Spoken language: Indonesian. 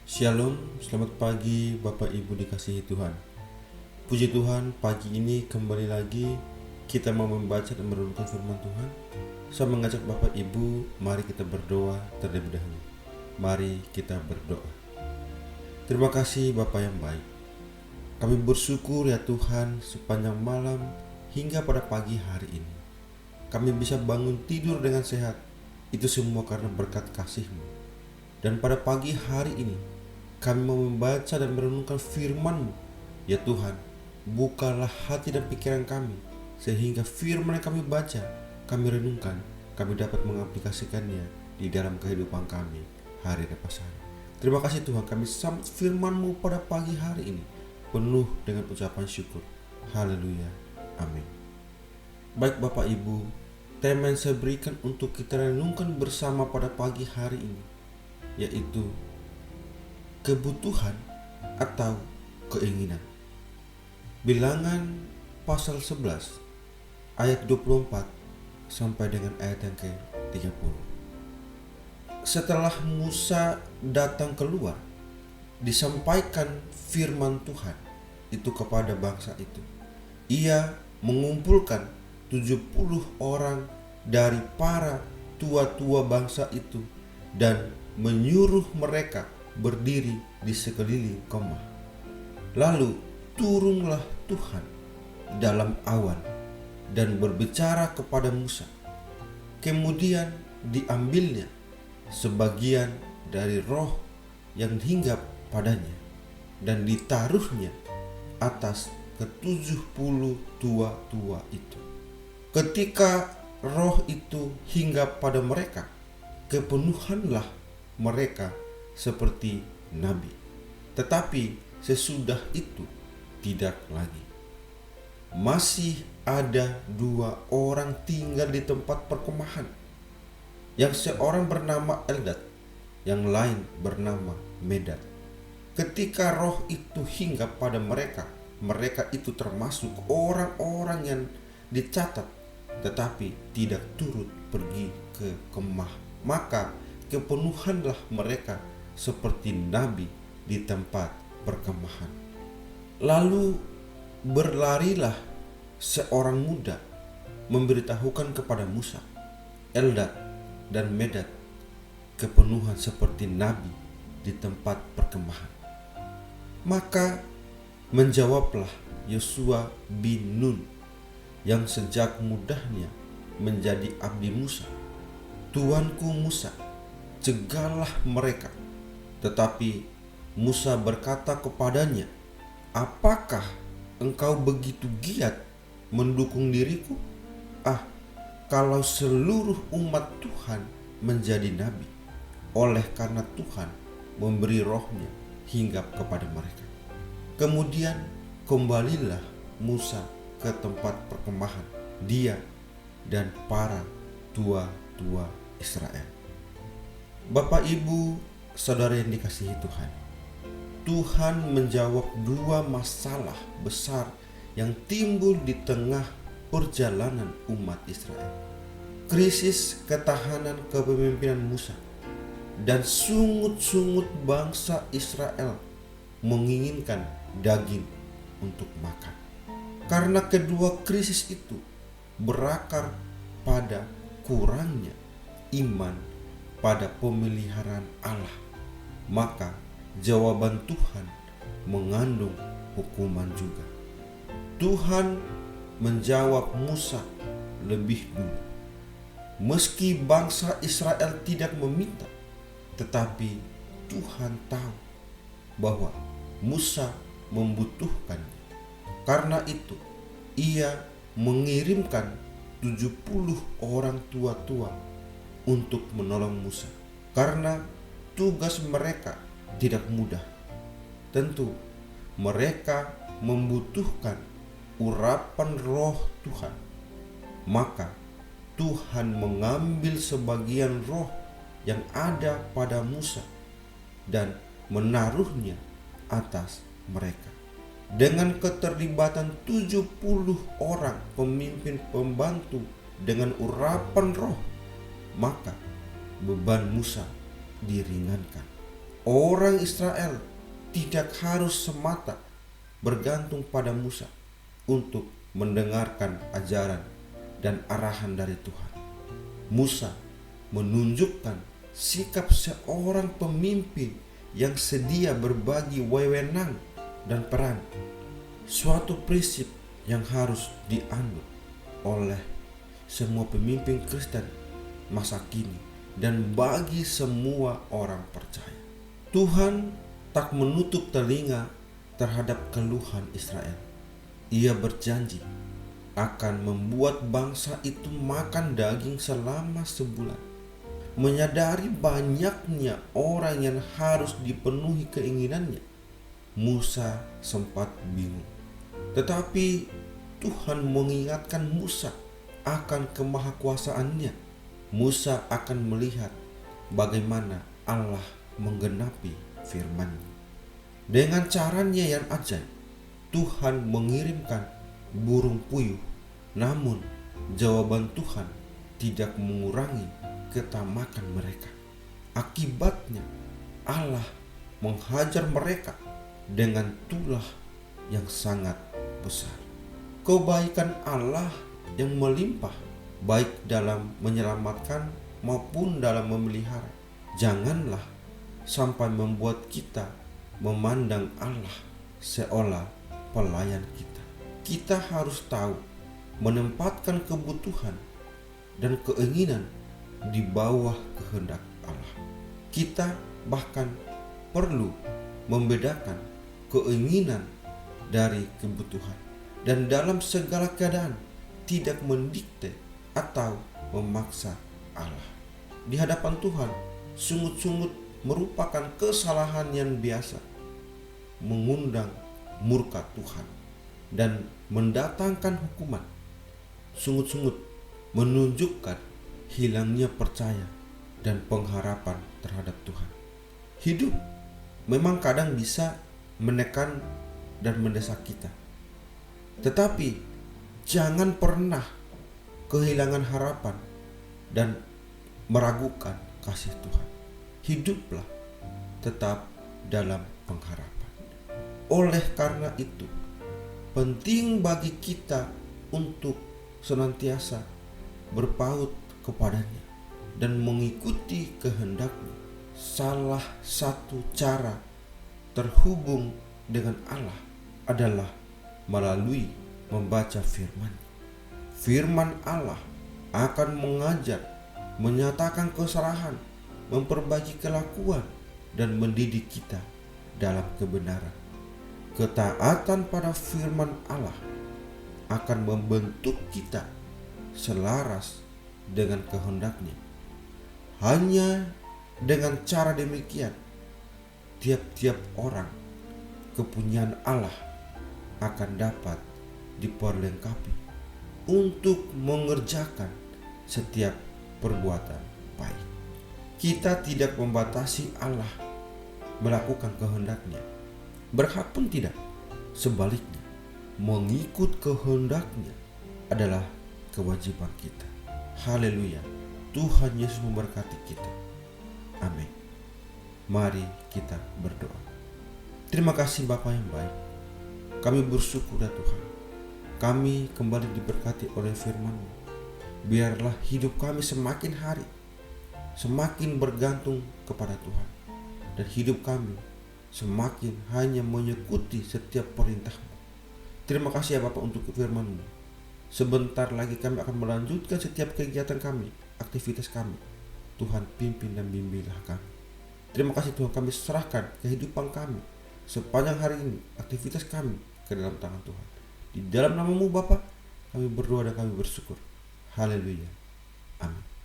Shalom, selamat pagi Bapak Ibu dikasihi Tuhan. Puji Tuhan, pagi ini kembali lagi kita mau membaca dan merenungkan firman Tuhan. Saya mengajak Bapak Ibu, mari kita berdoa terlebih dahulu. Mari kita berdoa. Terima kasih Bapak yang baik. Kami bersyukur ya Tuhan sepanjang malam hingga pada pagi hari ini. Kami bisa bangun tidur dengan sehat. Itu semua karena berkat kasih-Mu. Dan pada pagi hari ini kami mau membaca dan merenungkan firman-Mu. Ya Tuhan, bukalah hati dan pikiran kami, sehingga firman yang kami baca, kami renungkan, kami dapat mengaplikasikannya di dalam kehidupan kami hari lepas hari. Terima kasih Tuhan, kami sambut firman-Mu pada pagi hari ini penuh dengan ucapan syukur. Haleluya, amin. Baik Bapak Ibu, tema yang saya berikan untuk kita renungkan bersama pada pagi hari ini yaitu kebutuhan atau keinginan. Bilangan pasal 11 ayat 24 sampai dengan ayat yang ke-30. Setelah Musa datang keluar, disampaikan firman Tuhan itu kepada bangsa itu. Ia mengumpulkan 70 orang dari para tua-tua bangsa itu dan menyuruh mereka berdiri di sekeliling kemah. Lalu turunlah Tuhan dalam awan dan berbicara kepada Musa. Kemudian diambilnya sebagian dari roh yang hinggap padanya dan ditaruhnya atas ke-70 tua-tua itu. Ketika roh itu hinggap pada mereka, kepenuhanlah mereka seperti nabi. Tetapi sesudah itu tidak lagi. Masih ada 2 orang tinggal di tempat perkemahan, yang seorang bernama Eldad, yang lain bernama Medad. Ketika roh itu hinggap pada mereka, mereka itu termasuk orang-orang yang dicatat tetapi tidak turut pergi ke kemah. Maka kepenuhanlah mereka seperti nabi di tempat perkemahan. Lalu berlarilah seorang muda memberitahukan kepada Musa, Eldad dan Medad kepenuhan seperti nabi di tempat perkemahan. Maka menjawablah Yosua bin Nun yang sejak mudanya menjadi abdi Musa, "Tuanku Musa, cegahlah mereka." Tetapi Musa berkata kepadanya, "Apakah engkau begitu giat mendukung diriku? Kalau seluruh umat Tuhan menjadi nabi, oleh karena Tuhan memberi rohnya hinggap kepada mereka." Kemudian kembalilah Musa ke tempat perkemahan, dia dan para tua-tua Israel. Bapak Ibu, saudara yang dikasihi Tuhan, Tuhan menjawab 2 masalah besar yang timbul di tengah perjalanan umat Israel. Krisis ketahanan kepemimpinan Musa dan sungut-sungut bangsa Israel menginginkan daging untuk makan. Karena kedua krisis itu berakar pada kurangnya iman pada pemeliharaan Allah, maka jawaban Tuhan mengandung hukuman juga. Tuhan menjawab Musa lebih dulu. Meski bangsa Israel tidak meminta, tetapi Tuhan tahu bahwa Musa membutuhkannya. Karena itu ia mengirimkan 70 orang tua-tua untuk menolong Musa. Karena tugas mereka tidak mudah. Tentu mereka membutuhkan urapan roh Tuhan. Maka Tuhan mengambil sebagian roh yang ada pada Musa dan menaruhnya atas mereka. Dengan keterlibatan 70 orang pemimpin pembantu dengan urapan roh, maka beban Musa diringankan. Orang Israel tidak harus semata bergantung pada Musa untuk mendengarkan ajaran dan arahan dari Tuhan. Musa menunjukkan sikap seorang pemimpin yang sedia berbagi wewenang dan peran, suatu prinsip yang harus dianut oleh semua pemimpin Kristen masa kini dan bagi semua orang percaya. Tuhan tak menutup telinga terhadap keluhan Israel. Ia berjanji akan membuat bangsa itu makan daging selama sebulan. Menyadari banyaknya orang yang harus dipenuhi keinginannya, Musa sempat bingung. Tetapi Tuhan mengingatkan Musa akan kemahakuasaannya. Musa akan melihat bagaimana Allah menggenapi firman-Nya. Dengan caranya yang ajaib, Tuhan mengirimkan burung puyuh, namun jawaban Tuhan tidak mengurangi ketamakan mereka. Akibatnya Allah menghajar mereka dengan tulah yang sangat besar. Kebaikan Allah yang melimpah, baik dalam menyelamatkan maupun dalam memelihara, janganlah sampai membuat kita memandang Allah seolah pelayan kita. Kita harus tahu menempatkan kebutuhan dan keinginan di bawah kehendak Allah. Kita bahkan perlu membedakan keinginan dari kebutuhan, dan dalam segala keadaan tidak mendikte atau memaksa Allah. Di hadapan Tuhan, sungut-sungut merupakan kesalahan yang biasa, mengundang murka Tuhan dan mendatangkan hukuman. Sungut-sungut menunjukkan hilangnya percaya dan pengharapan terhadap Tuhan. Hidup memang kadang bisa menekan dan mendesak kita, tetapi jangan pernah kehilangan harapan dan meragukan kasih Tuhan. Hiduplah tetap dalam pengharapan. Oleh karena itu, penting bagi kita untuk senantiasa berpaut kepadanya dan mengikuti kehendak-Nya. Salah satu cara terhubung dengan Allah adalah melalui membaca firman. Firman Allah akan mengajar, menyatakan kesalahan, memperbaiki kelakuan, dan mendidik kita dalam kebenaran. Ketaatan pada firman Allah akan membentuk kita selaras dengan kehendak-Nya. Hanya dengan cara demikian, tiap-tiap orang kepunyaan Allah akan dapat diperlengkapi untuk mengerjakan setiap perbuatan baik. Kita tidak membatasi Allah melakukan kehendak-Nya, berhak pun tidak. Sebaliknya, mengikut kehendak-Nya adalah kewajiban kita. Haleluya. Tuhan Yesus memberkati kita. Amin. Mari kita berdoa. Terima kasih Bapa yang baik. Kami bersyukur ya Tuhan, kami kembali diberkati oleh firman-Mu. Biarlah hidup kami semakin hari semakin bergantung kepada Tuhan, dan hidup kami semakin hanya mengikuti setiap perintah-Mu. Terima kasih ya Bapak untuk firman-Mu. Sebentar lagi kami akan melanjutkan setiap kegiatan kami, aktivitas kami. Tuhan pimpin dan bimbinglah kami. Terima kasih Tuhan, kami serahkan kehidupan kami sepanjang hari ini, aktivitas kami ke dalam tangan Tuhan. Di dalam nama-Mu Bapa, kami berdoa dan kami bersyukur. Haleluya. Amin.